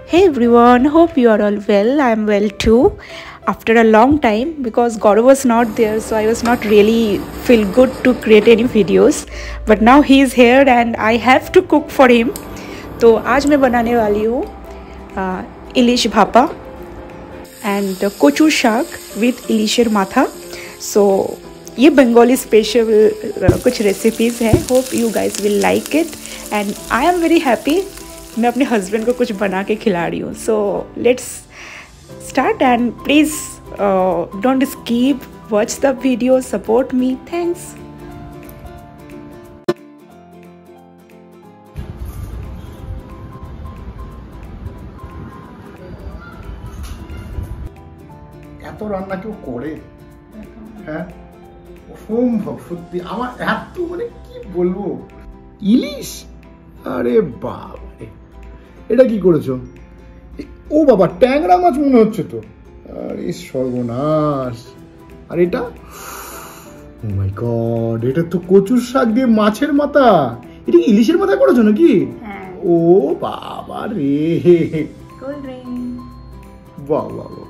Hey everyone, hope you are all well. I am well too. After a long time, because Gaurav was not there, so I was not really feel good to create any videos. But now he is here and I have to cook for him. तो आज मैं बनाने वाली हूँ इलिश भापा and कोचू शाक with इलिशर माथा. सो ये Bengali special कुछ रेसिपीज़ हैं. Hope you guys will like it and I am very happy. मैं अपने हस्बैंड को कुछ बना के खिला रही हूँ. So let's start and please don't skip, watch the video, support me. Thanks. এত রান্না কেউ করে? হ্যাঁ, অসম্ভব সত্যি. আমার এত মানে কি বলবো, ইলিশ, আরে বাবা, এটা কি করেছো? ও বাবা, ট্যাংরা মাছ মনে হচ্ছে তো. আরে সর্বনাশ. আর এটা, ও মাই গড, এটা তো কচুর শাক দিয়ে মাছের মাথা. এটা কি ইলিশের মাথা করেছো নাকি? ও বাবা রে, cold drink. Wow, wow, wow.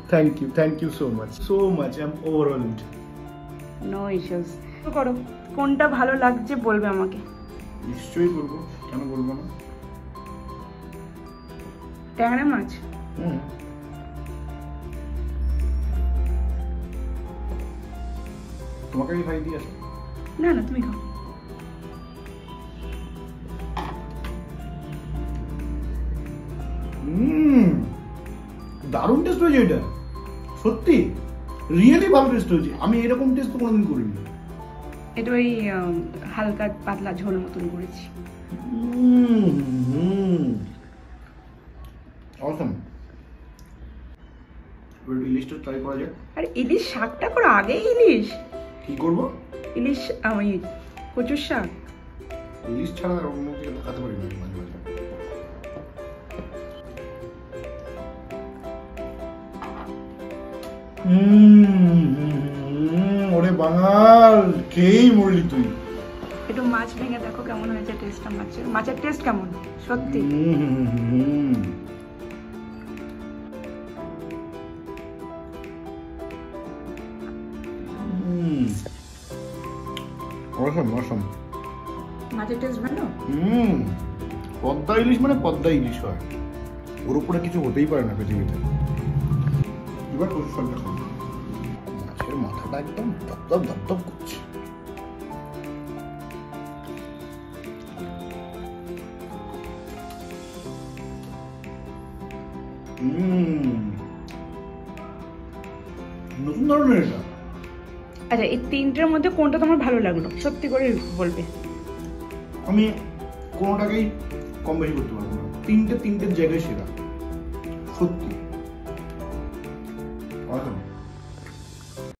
Thank you so much. I'm overwhelmed. No issues. করো, কোনটা ভালো লাগছে বলবে আমাকে. নিশ্চয়ই বলবো, কেন বলবো না. ট্যাংরা মাছ. তোমাকে কি ভাই দিয়ে আসো? না না, তুমি খাও. দারুণ টেস্ট হয়েছে এটা, সত্যি রিয়েলি ভালো টেস্ট হয়েছে. আমি এরকম টেস্ট তো কোনোদিন করিনি. এটা ওই হালকা পাতলা ঝোল মতন করেছি. অসম. ইলিশটা ট্রাই করা যাক. আরে ইলিশ শাকটা করো আগে. ইলিশ কি করবো? ইলিশ ওই কচুর শাক. ইলিশ ছাড়া অন্য কিছু খাতে পারি না মাঝে মাঝে. ওরে বাঙাল, খেয়েই মরলি তুই. একটু মাছ ভেঙে দেখো কেমন হয়েছে টেস্টটা. মাছের টেস্ট কেমন সত্যি? অসম অসম. মাছের টেস্ট ভালো. পদ্মা ইলিশ মানে পদ্মা ইলিশ হয়, ওর উপরে কিছু হতেই পারে না পৃথিবীতে. এবার কচুর শাকটা খাবো. মাছের মাথাটা একদম দপদপ দপদপ করছে. নতুন ধরনের এটা. আচ্ছা, এই তিনটের মধ্যে কোনটা তোমার ভালো লাগলো সত্যি করে বলবে. আমি কোনোটাকেই কম বেশি করতে পারবো না. তিনটের জায়গায় সেরা, সত্যি.